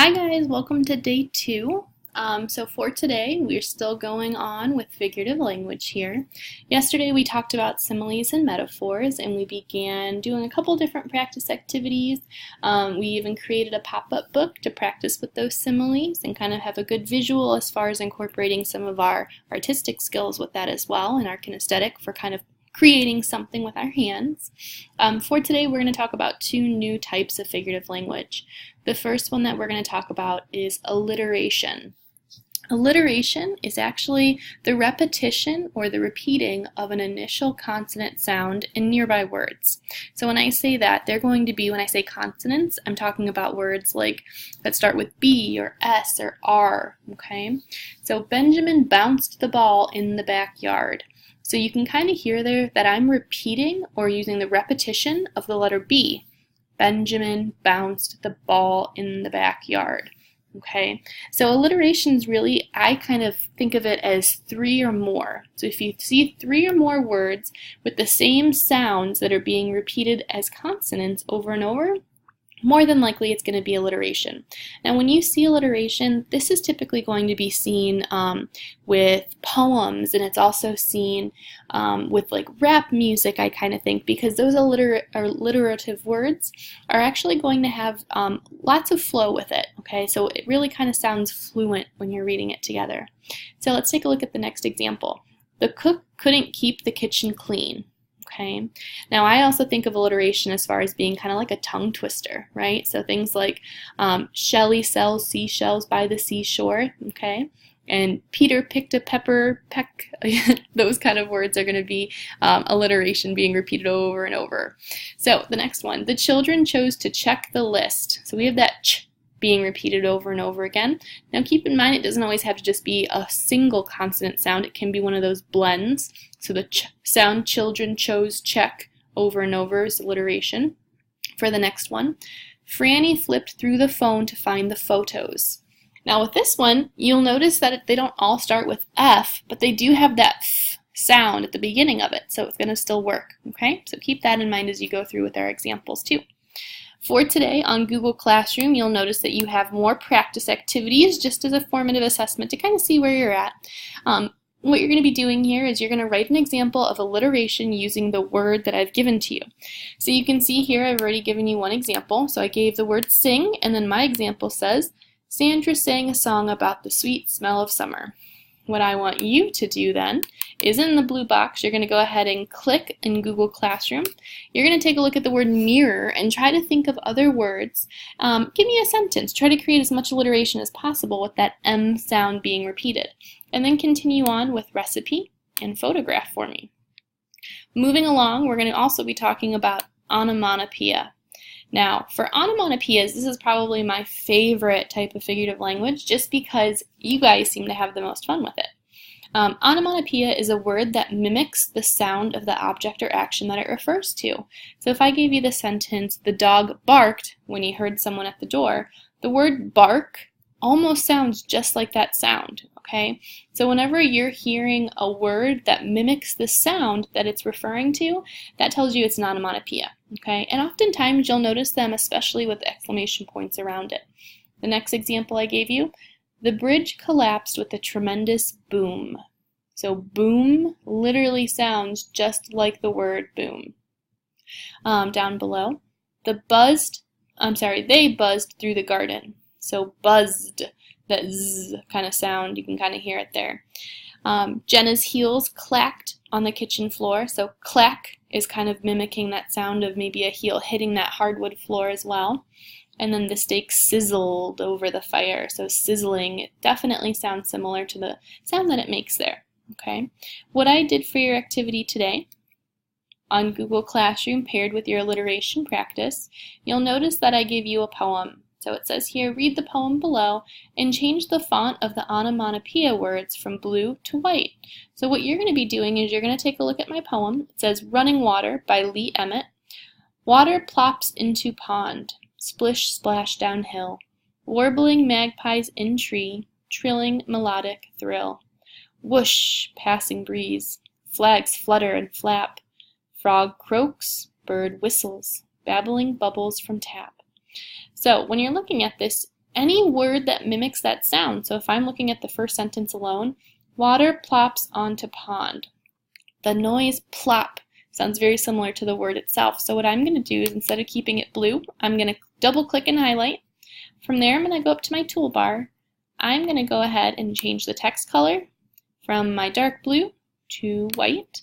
Hi guys, welcome to day 2. So for today, we're still going on with figurative language here. Yesterday we talked about similes and metaphors, and we began doing a couple different practice activities. We even created a pop-up book to practice with those similes and kind of have a good visual as far as incorporating some of our artistic skills with that as well, and our kinesthetic for kind of creating something with our hands. For today, we're going to talk about 2 new types of figurative language. The first one that we're going to talk about is alliteration. Alliteration is actually the repetition or the repeating of an initial consonant sound in nearby words. So when I say that, they're going to be, when I say consonants, I'm talking about words like that start with B or S or R, okay? So Benjamin bounced the ball in the backyard. So you can kind of hear there that I'm repeating or using the repetition of the letter B. Benjamin bounced the ball in the backyard. Okay, so alliterations really, I kind of think of it as 3 or more. So if you see 3 or more words with the same sounds that are being repeated as consonants over and over, more than likely it's going to be alliteration. Now when you see alliteration, this is typically going to be seen with poems, and it's also seen with like rap music, I kind of think, because those alliterative words are actually going to have lots of flow with it, okay? So it really kind of sounds fluent when you're reading it together. So let's take a look at the next example. The cook couldn't keep the kitchen clean. Okay. Now I also think of alliteration as far as being kind of like a tongue twister, right? So things like Shelley sells seashells by the seashore, okay? And Peter picked a pepper peck. Those kind of words are going to be alliteration being repeated over and over. So the next one, the children chose to check the list. So we have that ch being repeated over and over again. Now keep in mind it doesn't always have to just be a single consonant sound. It can be one of those blends. So the ch sound, children chose check over and over is alliteration. For the next one, Franny flipped through the phone to find the photos. Now with this one, you'll notice that they don't all start with F, but they do have that F sound at the beginning of it, so it's going to still work, okay? So keep that in mind as you go through with our examples too. For today on Google Classroom, you'll notice that you have more practice activities just as a formative assessment to kind of see where you're at. What you're going to be doing here is you're going to write an example of alliteration using the word that I've given to you. So you can see here I've already given you one example. So I gave the word sing, and then my example says, Sandra sang a song about the sweet smell of summer. What I want you to do then is in the blue box, you're going to go ahead and click in Google Classroom. You're going to take a look at the word mirror and try to think of other words. Give me a sentence. Try to create as much alliteration as possible with that M sound being repeated. And then continue on with recipe and photograph for me. Moving along, we're going to also be talking about onomatopoeia. Now, for onomatopoeias, this is probably my favorite type of figurative language just because you guys seem to have the most fun with it. Onomatopoeia is a word that mimics the sound of the object or action that it refers to. So if I gave you the sentence, the dog barked when he heard someone at the door, the word bark almost sounds just like that sound, okay? So whenever you're hearing a word that mimics the sound that it's referring to, that tells you it's an onomatopoeia, okay? And oftentimes you'll notice them, especially with exclamation points around it. The next example I gave you, the bridge collapsed with a tremendous boom. So boom literally sounds just like the word boom. Down below, they buzzed through the garden. So buzzed, that Z kind of sound, you can kind of hear it there. Jenna's heels clacked on the kitchen floor. So clack is kind of mimicking that sound of maybe a heel hitting that hardwood floor as well. And then the steak sizzled over the fire. So sizzling, it definitely sounds similar to the sound that it makes there. Okay. What I did for your activity today on Google Classroom paired with your alliteration practice, you'll notice that I gave you a poem. So it says here, read the poem below and change the font of the onomatopoeia words from blue to white. So what you're going to be doing is you're going to take a look at my poem. It says Running Water by Lee Emmett. Water plops into pond, splish splash downhill. Warbling magpies in tree, trilling melodic thrill. Whoosh, passing breeze. Flags flutter and flap. Frog croaks, bird whistles, babbling bubbles from tap. So when you're looking at this, any word that mimics that sound. So if I'm looking at the first sentence alone, water plops onto pond. The noise plop sounds very similar to the word itself. So what I'm going to do is, instead of keeping it blue, I'm going to double click and highlight. From there, I'm going to go up to my toolbar. I'm going to go ahead and change the text color from my dark blue to white.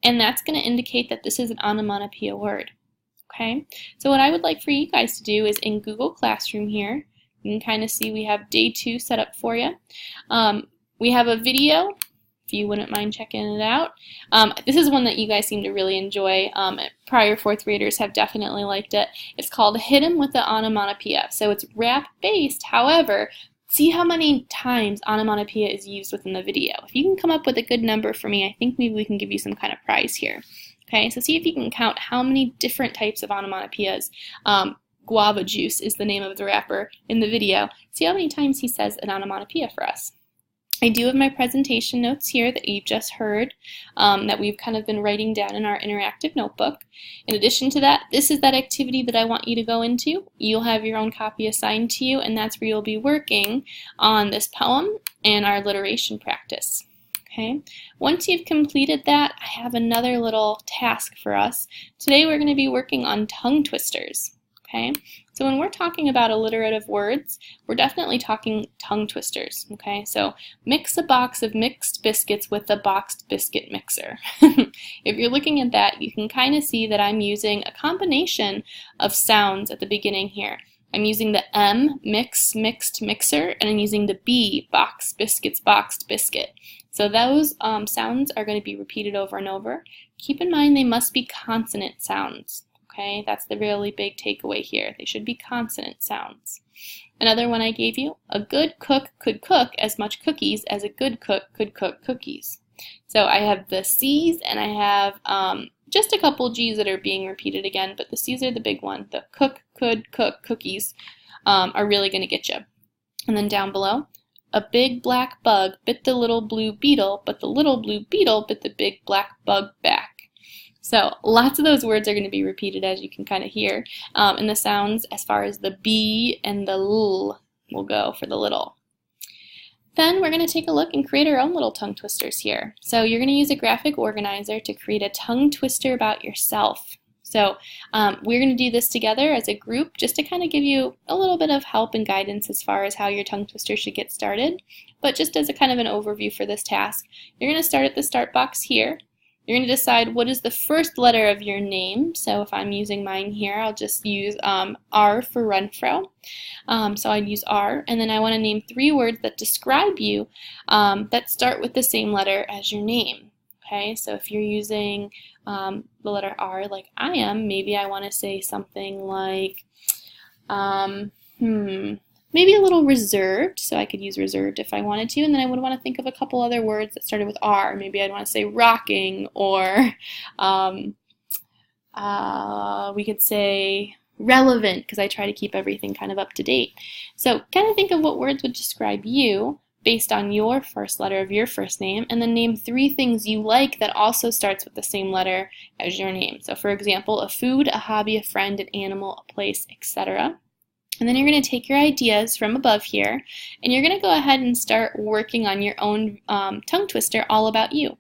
And that's going to indicate that this is an onomatopoeia word. Okay, so what I would like for you guys to do is, in Google Classroom here, you can kind of see we have day 2 set up for you. We have a video, if you wouldn't mind checking it out. This is one that you guys seem to really enjoy. Prior 4th graders have definitely liked it. It's called Hit 'em with the Onomatopoeia. So it's rap based, however, see how many times onomatopoeia is used within the video. If you can come up with a good number for me, I think maybe we can give you some kind of prize here. Okay, so see if you can count how many different types of onomatopoeias. Guava Juice is the name of the rapper in the video. See how many times he says an onomatopoeia for us. I do have my presentation notes here that you just heard, that we've kind of been writing down in our interactive notebook. In addition to that, this is that activity that I want you to go into. You'll have your own copy assigned to you, and that's where you'll be working on this poem and our alliteration practice. Okay. Once you've completed that, I have another little task for us. Today we're going to be working on tongue twisters. Okay. So when we're talking about alliterative words, we're definitely talking tongue twisters. Okay. So mix a box of mixed biscuits with a boxed biscuit mixer. If you're looking at that, you can kind of see that I'm using a combination of sounds at the beginning here. I'm using the M, mix, mixed, mixer, and I'm using the B, box, biscuits, boxed, biscuit. So those sounds are going to be repeated over and over. Keep in mind they must be consonant sounds. Okay, that's the really big takeaway here. They should be consonant sounds. Another one I gave you, a good cook could cook as much cookies as a good cook could cook cookies. So I have the C's and I have just a couple G's that are being repeated again, but the C's are the big one. The cook could cook cookies are really going to get you. And then down below, a big black bug bit the little blue beetle, but the little blue beetle bit the big black bug back. So lots of those words are going to be repeated, as you can kind of hear. And the sounds, as far as the B and the L, will go for the little. Then we're going to take a look and create our own little tongue twisters here. So you're going to use a graphic organizer to create a tongue twister about yourself. So we're going to do this together as a group, just to kind of give you a little bit of help and guidance as far as how your tongue twister should get started. But just as a kind of an overview for this task, you're going to start at the start box here. You're going to decide what is the first letter of your name. So if I'm using mine here, I'll just use R for Renfro. So I'd use R. And then I want to name 3 words that describe you that start with the same letter as your name. Okay, so if you're using the letter R like I am, maybe I want to say something like, maybe a little reserved, so I could use reserved if I wanted to, and then I would want to think of a couple other words that started with R. Maybe I'd want to say rocking, or we could say relevant, because I try to keep everything kind of up to date. So kind of think of what words would describe you based on your first letter of your first name, and then name 3 things you like that also starts with the same letter as your name. So for example, a food, a hobby, a friend, an animal, a place, etc. And then you're going to take your ideas from above here, and you're going to go ahead and start working on your own tongue twister all about you.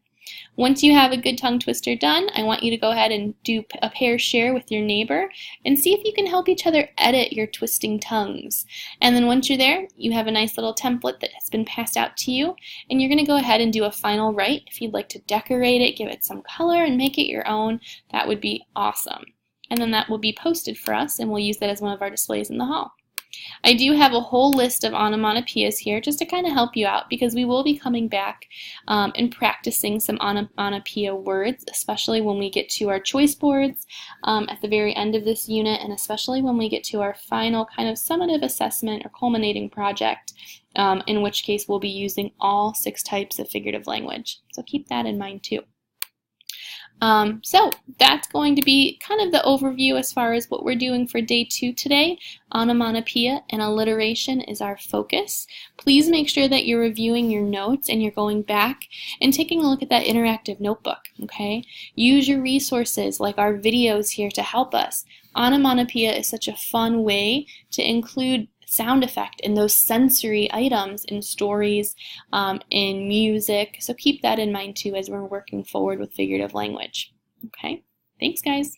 Once you have a good tongue twister done, I want you to go ahead and do a pair share with your neighbor and see if you can help each other edit your twisting tongues. And then once you're there, you have a nice little template that has been passed out to you, and you're going to go ahead and do a final write. If you'd like to decorate it, give it some color, and make it your own, that would be awesome. And then that will be posted for us, and we'll use that as one of our displays in the hall. I do have a whole list of onomatopoeias here just to kind of help you out, because we will be coming back and practicing some onomatopoeia words, especially when we get to our choice boards at the very end of this unit, and especially when we get to our final kind of summative assessment or culminating project, in which case we'll be using all 6 types of figurative language. So keep that in mind too. So that's going to be kind of the overview as far as what we're doing for day 2 today. Onomatopoeia and alliteration is our focus. Please make sure that you're reviewing your notes and you're going back and taking a look at that interactive notebook, okay? Use your resources like our videos here to help us. Onomatopoeia is such a fun way to include sound effect and those sensory items in stories, in music. So keep that in mind too as we're working forward with figurative language. Okay, thanks guys.